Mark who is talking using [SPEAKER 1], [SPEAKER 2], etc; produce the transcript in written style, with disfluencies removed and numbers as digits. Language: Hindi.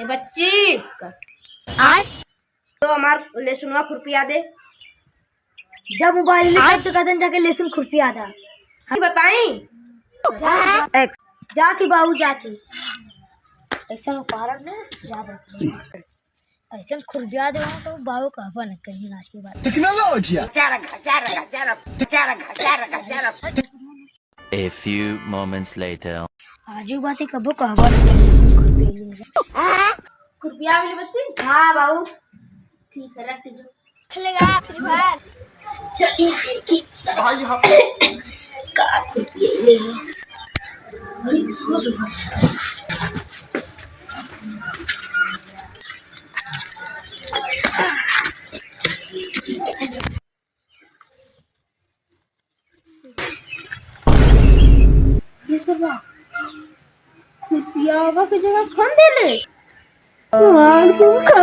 [SPEAKER 1] ए बच्ची आय तो हमार लेसुनवा खुरपिया दे।
[SPEAKER 2] जब मोबाइल ले सबसे कदन जाके लेसन खुरपिया था।
[SPEAKER 1] हम बताई
[SPEAKER 2] जाती बाबू जाती ऐसा कारण ना ज्यादा ऐसा खुरपिया दे तो बाबू कहबा न कहीं नाच के बाद
[SPEAKER 3] technology
[SPEAKER 4] A few moments later.
[SPEAKER 2] आजू बातें कबो कहबा न कहीं लेसन खुरपिया
[SPEAKER 1] खुरपिया मिली बच्ची।
[SPEAKER 2] हाँ बाबू
[SPEAKER 1] ठीक है रख दो।
[SPEAKER 2] खेलेगा फ्री फायर
[SPEAKER 1] चलिए देखी
[SPEAKER 3] भाई हम
[SPEAKER 1] का खुरपिया ले लो। अरे समझ लो ये सब खुरपिया की जगह फोन दे ले। मार को खा